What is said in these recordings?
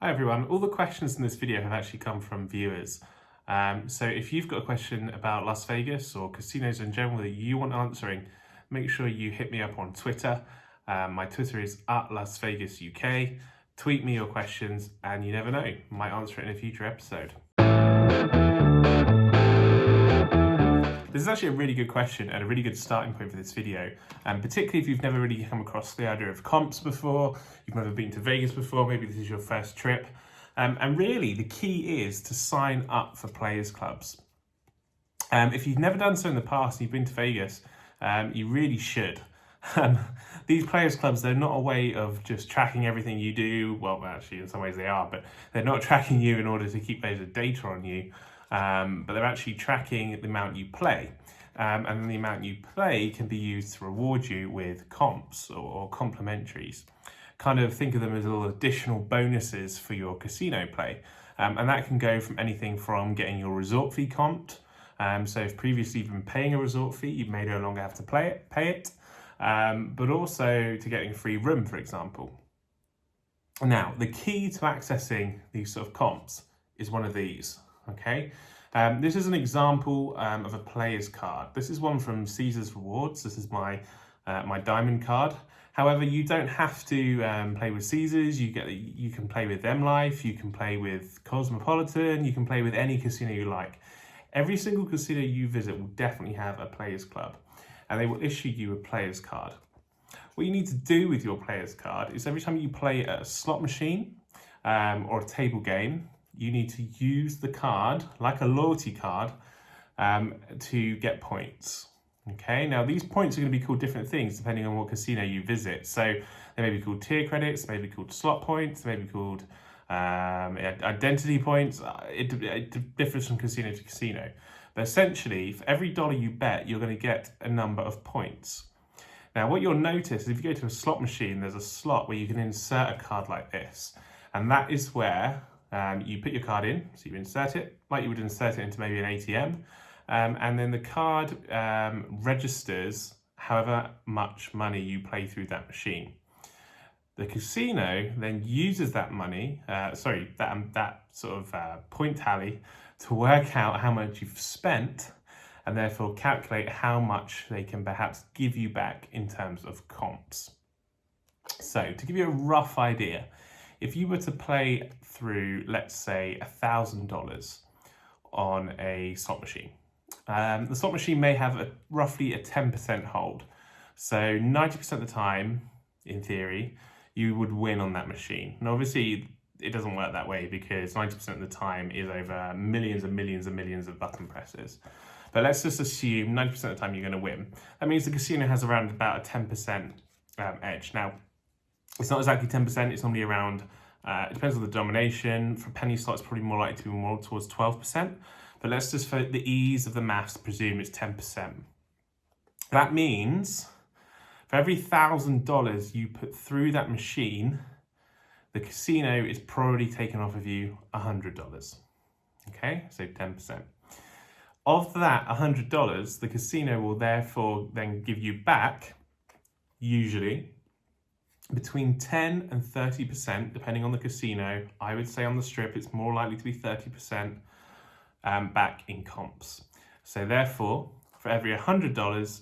Hi everyone, all the questions in this video have actually come from viewers. So if you've got a question about Las Vegas or casinos in general that you want answering, make sure you hit me up on Twitter. My Twitter is @LasVegasUK. Tweet me your questions and you never know, might answer it in a future episode. This is actually a really good question and a really good starting point for this video, particularly if you've never really come across the idea of comps before, you've never been to Vegas before, maybe this is your first trip. And really, the key is to sign up for players clubs. If you've never done so in the past, you've been to Vegas, you really should. These players clubs, they're not a way of just tracking everything you do. Well, actually, in some ways they are, but they're not tracking you in order to keep loads of data on you. But they're actually tracking the amount you play. And then the amount you play can be used to reward you with comps or complementaries. Kind of think of them as little additional bonuses for your casino play. And that can go from anything from getting your resort fee comped. So if previously you've been paying a resort fee, you may no longer have to pay it. But also to getting a free room, for example. Now, the key to accessing these sort of comps is one of these. Okay, this is an example of a player's card. This is one from Caesar's Rewards. This is my my diamond card. However, you don't have to play with Caesars. You can play with M Life. You can play with Cosmopolitan. You can play with any casino you like. Every single casino you visit will definitely have a players club, and they will issue you a players card. What you need to do with your players card is every time you play at a slot machine or a table game, you need to use the card like a loyalty card to get points. Okay, now these points are going to be called different things depending on what casino you visit. So they may be called tier credits, they may be called slot points, they may be called identity points. It differs from casino to casino. But essentially, for every dollar you bet, you're going to get a number of points. Now, what you'll notice is if you go to a slot machine, there's a slot where you can insert a card like this. And that is where you put your card in, so you insert it, like you would insert it into maybe an ATM, and then the card registers however much money you play through that machine. The casino then uses that money, that sort of point tally to work out how much you've spent and therefore calculate how much they can perhaps give you back in terms of comps. So to give you a rough idea, if you were to play through, let's say, $1,000 on a slot machine, the slot machine may have roughly a 10% hold. So 90% of the time, in theory, you would win on that machine. And obviously, it doesn't work that way because 90% of the time is over millions and millions and millions of button presses. But let's just assume 90% of the time you're going to win. That means the casino has around about a 10% edge. Now, it's not exactly 10%, it's normally around, it depends on the denomination. For penny slots, probably more likely to be more towards 12%. But let's just, for the ease of the maths, presume it's 10%. That means for every $1,000 you put through that machine, the casino is probably taken off of you $100. Okay, so 10%. Of that $100, the casino will therefore then give you back, usually, between 10 and 30%, depending on the casino. I would say on the strip, it's more likely to be 30% back in comps. So therefore, for every $100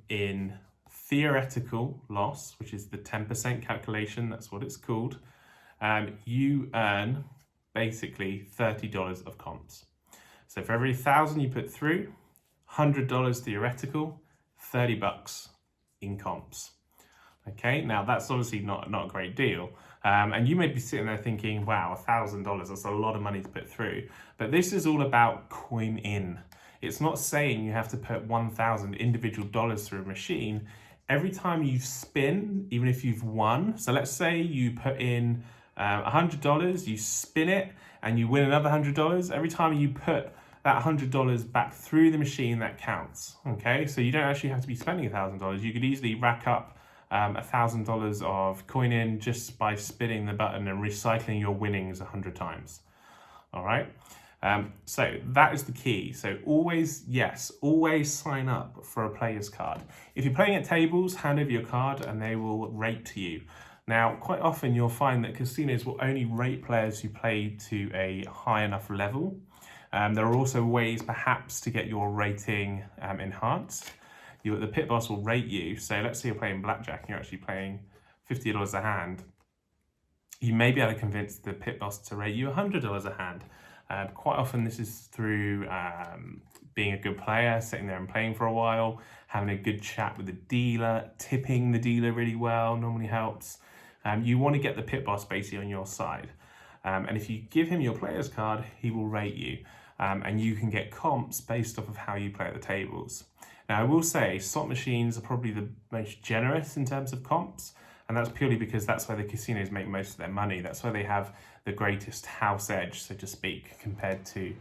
in theoretical loss, which is the 10% calculation, that's what it's called, you earn basically $30 of comps. So for every 1,000 you put through, $100 theoretical, $30 in comps. Okay, now that's obviously not a great deal. And you may be sitting there thinking, wow, $1,000, that's a lot of money to put through. But this is all about coin in. It's not saying you have to put 1,000 individual dollars through a machine. Every time you spin, even if you've won, so let's say you put in $100, you spin it, and you win another $100. Every time you put that $100 back through the machine, that counts. Okay, so you don't actually have to be spending $1,000. You could easily rack up $1,000 of coin in just by spinning the button and recycling your winnings 100 times. All right, so that is the key. So always sign up for a player's card. If you're playing at tables, hand over your card and they will rate to you. Now, quite often you'll find that casinos will only rate players who play to a high enough level. There are also ways perhaps to get your rating enhanced. The pit boss will rate you. So let's say you're playing blackjack and you're actually playing $50 a hand. You may be able to convince the pit boss to rate you $100 a hand. Quite often this is through being a good player, sitting there and playing for a while, having a good chat with the dealer, tipping the dealer really well normally helps. You want to get the pit boss basically on your side. And if you give him your player's card, he will rate you. And you can get comps based off of how you play at the tables. Now, I will say slot machines are probably the most generous in terms of comps, and that's purely because that's where the casinos make most of their money. That's where they have the greatest house edge, so to speak, compared to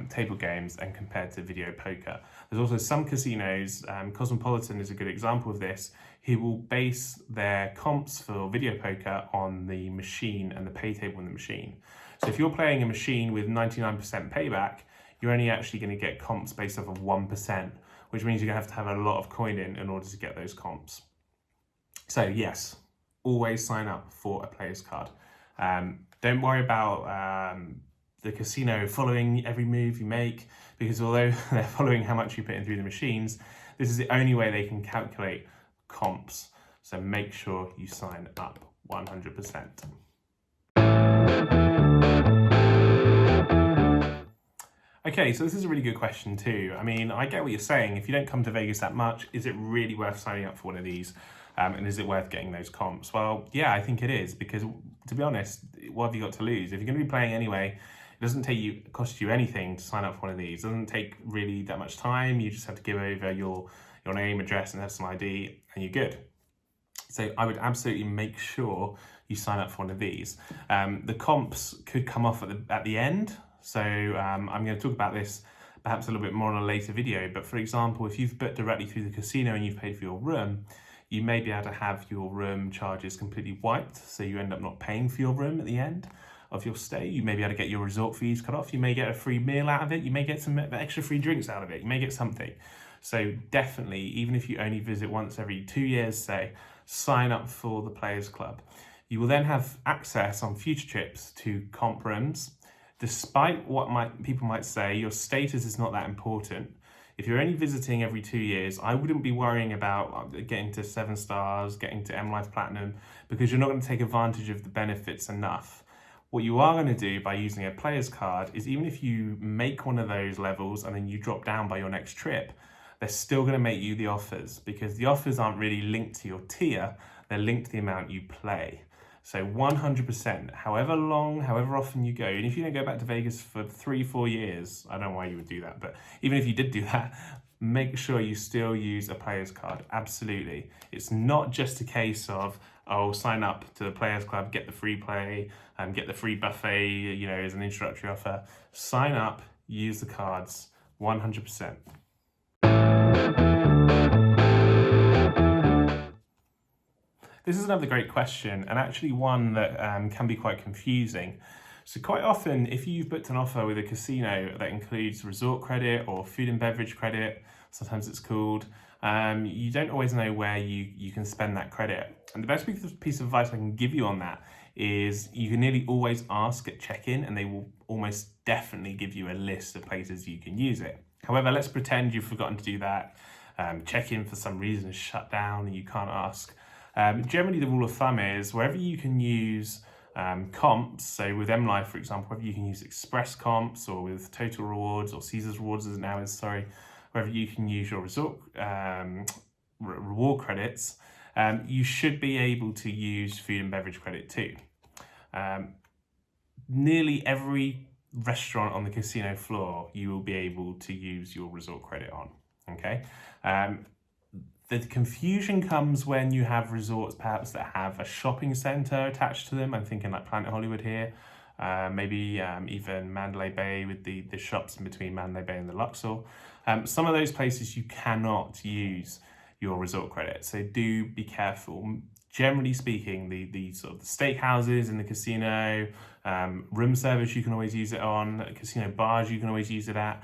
table games and compared to video poker. There's also some casinos, Cosmopolitan is a good example of this, who will base their comps for video poker on the machine and the pay table in the machine. So if you're playing a machine with 99% payback, you're only actually going to get comps based off of 1%, which means you're going to have a lot of coin in order to get those comps. So yes, always sign up for a player's card. Don't worry about the casino following every move you make, because although they're following how much you put in through the machines, this is the only way they can calculate comps. So make sure you sign up 100%. Okay, so this is a really good question too. I mean, I get what you're saying. If you don't come to Vegas that much, is it really worth signing up for one of these? And is it worth getting those comps? Well, yeah, I think it is, because to be honest, what have you got to lose? If you're going to be playing anyway, it doesn't cost you anything to sign up for one of these. It doesn't take really that much time. You just have to give over your name, address, and have some ID, and you're good. So I would absolutely make sure you sign up for one of these. The comps could come off at the end. So I'm going to talk about this perhaps a little bit more in a later video. But for example, if you've booked directly through the casino and you've paid for your room, you may be able to have your room charges completely wiped. So you end up not paying for your room at the end of your stay. You may be able to get your resort fees cut off. You may get a free meal out of it. You may get some extra free drinks out of it. You may get something. So definitely, even if you only visit once every 2 years, say, sign up for the Players Club. You will then have access on future trips to comp rooms. Despite what people might say, your status is not that important. If you're only visiting every 2 years, I wouldn't be worrying about getting to 7 stars, getting to M Life Platinum, because you're not going to take advantage of the benefits enough. What you are going to do by using a player's card is, even if you make one of those levels and then you drop down by your next trip, they're still going to make you the offers, because the offers aren't really linked to your tier, they're linked to the amount you play. So 100%, however long, however often you go, and if you don't go back to Vegas for 3-4 years, I don't know why you would do that, but even if you did do that, make sure you still use a player's card, absolutely. It's not just a case of, oh, sign up to the Players Club, get the free play, and get the free buffet, as an introductory offer. Sign up, use the cards, 100%. This is another great question, and actually one that can be quite confusing. So quite often, if you've booked an offer with a casino that includes resort credit or food and beverage credit, sometimes it's called, you don't always know where you can spend that credit. And the best piece of advice I can give you on that is you can nearly always ask at check-in, and they will almost definitely give you a list of places you can use it. However, let's pretend you've forgotten to do that. Check-in for some reason is shut down and you can't ask. Generally, the rule of thumb is wherever you can use comps, so with M Life, for example, whether you can use Express comps or with Total Rewards or Caesars Rewards as it now is, wherever you can use your resort reward credits, you should be able to use food and beverage credit too. Nearly every restaurant on the casino floor, you will be able to use your resort credit on, okay? The confusion comes when you have resorts perhaps that have a shopping centre attached to them. I'm thinking like Planet Hollywood here, maybe even Mandalay Bay with the shops in between Mandalay Bay and the Luxor. Some of those places you cannot use your resort credit, so do be careful. Generally speaking, the sort of the steakhouses in the casino, room service you can always use it on, casino bars you can always use it at.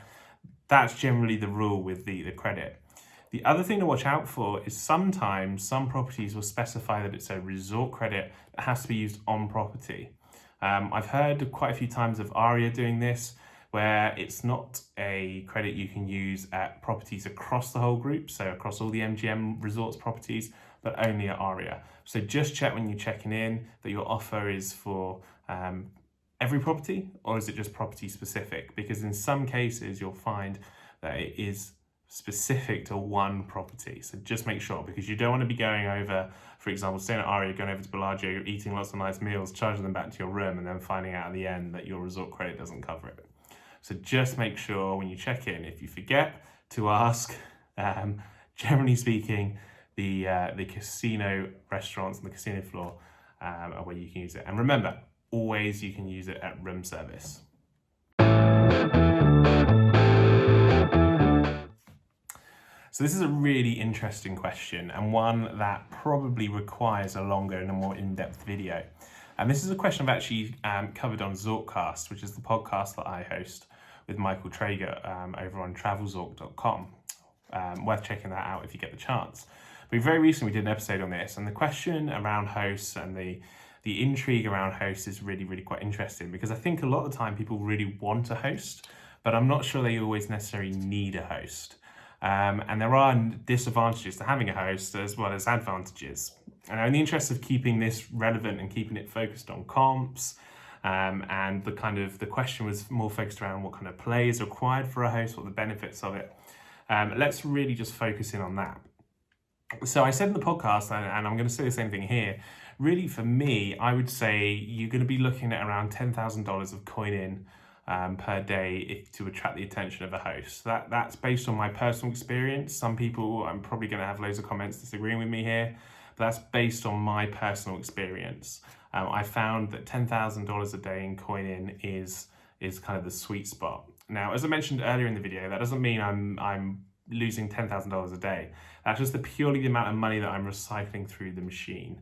That's generally the rule with the credit. The other thing to watch out for is sometimes some properties will specify that it's a resort credit that has to be used on property. I've heard quite a few times of ARIA doing this, where it's not a credit you can use at properties across the whole group, so across all the MGM Resorts properties, but only at ARIA. So just check when you're checking in that your offer is for every property, or is it just property specific? Because in some cases you'll find that it is specific to one property. So just make sure, because you don't want to be going over, for example, staying at ARIA, going over to Bellagio, eating lots of nice meals, charging them back to your room, and then finding out at the end that your resort credit doesn't cover it. So just make sure when you check in, if you forget to ask, generally speaking, the casino restaurants and the casino floor are where you can use it. And remember, always you can use it at room service. So this is a really interesting question, and one that probably requires a longer and a more in-depth video. And this is a question I've actually covered on Zorkcast, which is the podcast that I host with Michael Traeger over on travelzork.com. Worth checking that out if you get the chance. But very recently we did an episode on this, and the question around hosts and the intrigue around hosts is really, really quite interesting, because I think a lot of the time people really want a host, but I'm not sure they always necessarily need a host. And there are disadvantages to having a host as well as advantages. And in the interest of keeping this relevant and keeping it focused on comps, and the question was more focused around what kind of play is required for a host, what the benefits of it. Let's really just focus in on that. So I said in the podcast, and I'm going to say the same thing here, really for me, I would say you're going to be looking at around $10,000 of coin in per day to attract the attention of a host. That's based on my personal experience. Some people, I'm probably going to have loads of comments disagreeing with me here, but that's based on my personal experience. I found that $10,000 a day in coin in is kind of the sweet spot. Now, as I mentioned earlier in the video, that doesn't mean I'm losing $10,000 a day. That's just purely the amount of money that I'm recycling through the machine.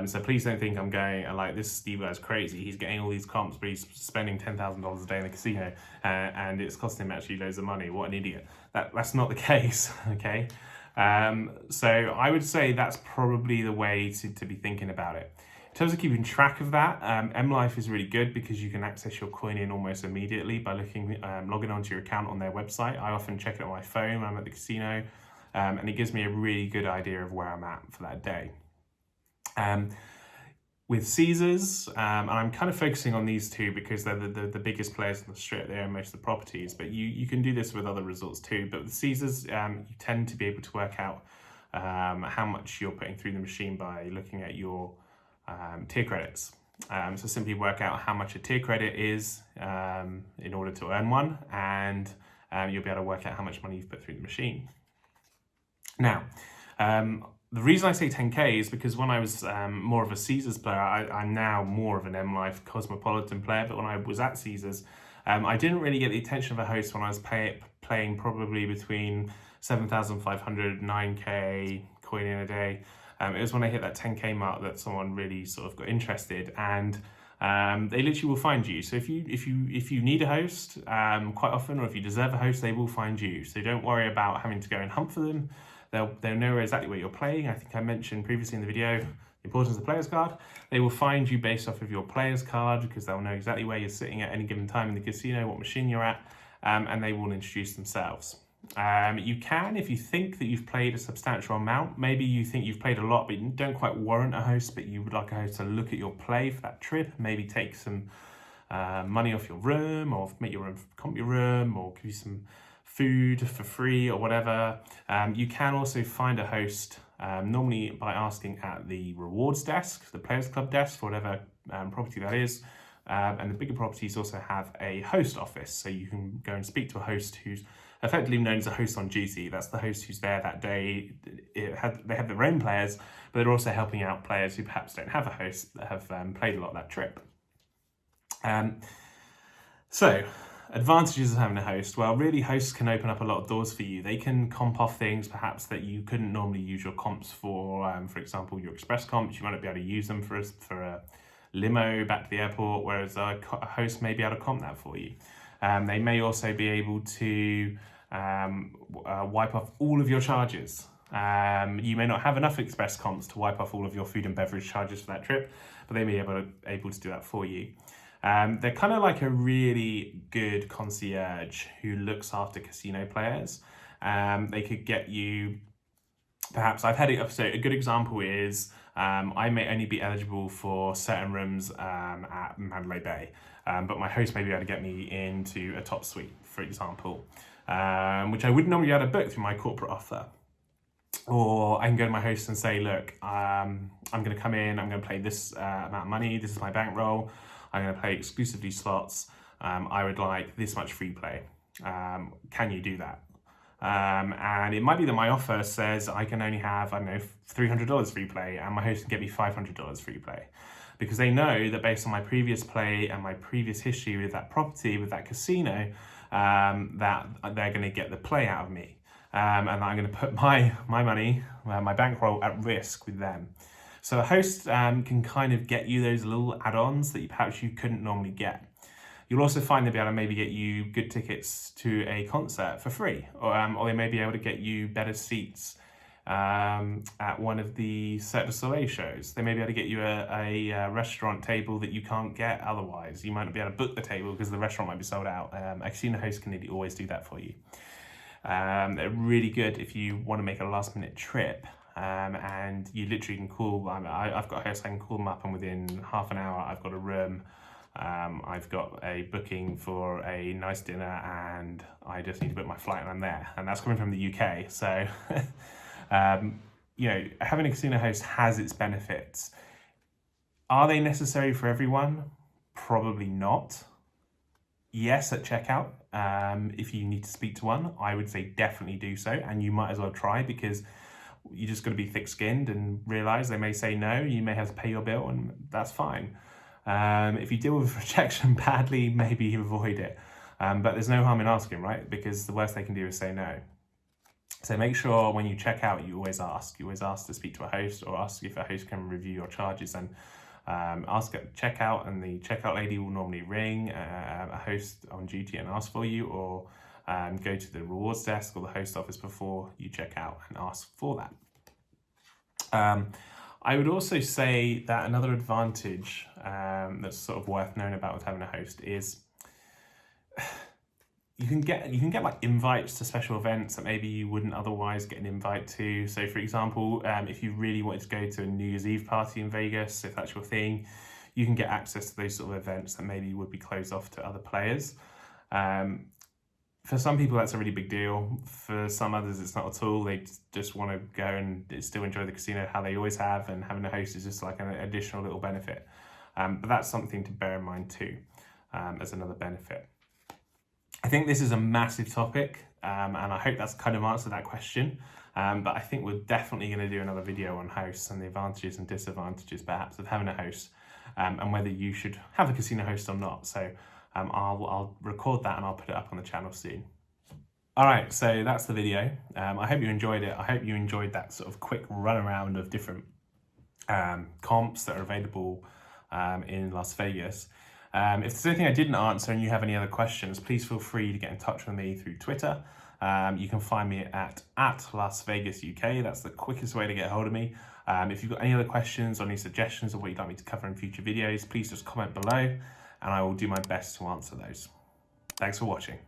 So please don't think I'm going like, this Steve guy's crazy. He's getting all these comps, but he's spending $10,000 a day in the casino, and it's costing him actually loads of money. What an idiot. That's not the case, okay? So I would say that's probably the way to be thinking about it. In terms of keeping track of that, MLife is really good because you can access your coin in almost immediately by logging onto your account on their website. I often check it on my phone when I'm at the casino, and it gives me a really good idea of where I'm at for that day. With Caesars, and I'm kind of focusing on these two because they're the biggest players on the strip. They own most of the properties, but you can do this with other resorts too. But with Caesars, you tend to be able to work out how much you're putting through the machine by looking at your tier credits. So simply work out how much a tier credit is in order to earn one, and you'll be able to work out how much money you've put through the machine. Now, the reason I say 10K is because when I was more of a Caesars player, I'm now more of an MLife Cosmopolitan player, but when I was at Caesars, I didn't really get the attention of a host when I was playing probably between 7,500, 9K coin in a day. It was when I hit that 10K mark that someone really sort of got interested, and they literally will find you. So if you need a host quite often, or if you deserve a host, they will find you. So don't worry about having to go and hunt for them. They'll know exactly where you're playing. I think I mentioned previously in the video the importance of the player's card. They will find you based off of your player's card because they'll know exactly where you're sitting at any given time in the casino, what machine you're at, and they will introduce themselves. You can, if you think that you've played a substantial amount, maybe you think you've played a lot but you don't quite warrant a host, but you would like a host to look at your play for that trip, maybe take some money off your room, or make your room comp your room, or give you some food for free or whatever. You can also find a host normally by asking at the rewards desk, the players club desk, for whatever property that is. And the bigger properties also have a host office, so you can go and speak to a host who's effectively known as a host on duty. That's the host who's there that day. They have their own players, but they're also helping out players who perhaps don't have a host that have played a lot that trip. So advantages of having a host. Well, really, hosts can open up a lot of doors for you. They can comp off things perhaps that you couldn't normally use your comps for. For example, your express comps, you might not be able to use them for a limo back to the airport, whereas a host may be able to comp that for you. They may also be able to wipe off all of your charges. You may not have enough express comps to wipe off all of your food and beverage charges for that trip, but they may be able to do that for you. They're kind of like a really good concierge who looks after casino players. They could get you, perhaps, I've had it, so a good example is, I may only be eligible for certain rooms at Mandalay Bay, but my host may be able to get me into a top suite, for example, which I wouldn't normally be able to book through my corporate offer. Or I can go to my host and say, look, I'm going to come in, I'm going to play this amount of money, this is my bankroll, I'm going to play exclusively slots, I would like this much free play. Can you do that? And it might be that my offer says I can only have, I don't know, $300 free play, and my host can get me $500 free play. Because they know that based on my previous play and my previous history with that property, with that casino, that they're going to get the play out of me. And I'm going to put my money, my bankroll at risk with them. So a host can kind of get you those little add-ons that perhaps you couldn't normally get. You'll also find they'll be able to maybe get you good tickets to a concert for free, or they may be able to get you better seats at one of the Cirque du Soleil shows. They may be able to get you a restaurant table that you can't get otherwise. You might not be able to book the table because the restaurant might be sold out. A casino host can nearly always do that for you. They're really good if you want to make a last minute trip, and you literally can call, I've got a host, I can call them up, and within half an hour I've got a room, I've got a booking for a nice dinner, and I just need to book my flight and I'm there. And that's coming from the UK. So, you know, having a casino host has its benefits. Are they necessary for everyone? Probably not. Yes, at checkout, if you need to speak to one, I would say definitely do so, and you might as well try, because you just got to be thick-skinned and realise they may say no, you may have to pay your bill, and that's fine. If you deal with rejection badly, maybe avoid it, but there's no harm in asking, right? Because the worst they can do is say no. So make sure when you check out, you always ask. You always ask to speak to a host, or ask if a host can review your charges, and ask at checkout, and the checkout lady will normally ring a host on duty and ask for you, or go to the rewards desk or the host office before you check out and ask for that. I would also say that another advantage that's sort of worth knowing about with having a host is you can get like invites to special events that maybe you wouldn't otherwise get an invite to. So for example, if you really wanted to go to a New Year's Eve party in Vegas, if that's your thing, you can get access to those sort of events that maybe would be closed off to other players. For some people, that's a really big deal. For some others, it's not at all. They just want to go and still enjoy the casino how they always have, and having a host is just like an additional little benefit. But that's something to bear in mind too, as another benefit. I think this is a massive topic, and I hope that's kind of answered that question. But I think we're definitely going to do another video on hosts and the advantages and disadvantages perhaps of having a host, and whether you should have a casino host or not. So I'll record that and I'll put it up on the channel soon. All right, so that's the video. I hope you enjoyed it. I hope you enjoyed that sort of quick run around of different comps that are available in Las Vegas. If there's anything I didn't answer and you have any other questions, please feel free to get in touch with me through Twitter. You can find me at Las Vegas UK. That's the quickest way to get a hold of me. If you've got any other questions or any suggestions of what you'd like me to cover in future videos, please just comment below and I will do my best to answer those. Thanks for watching.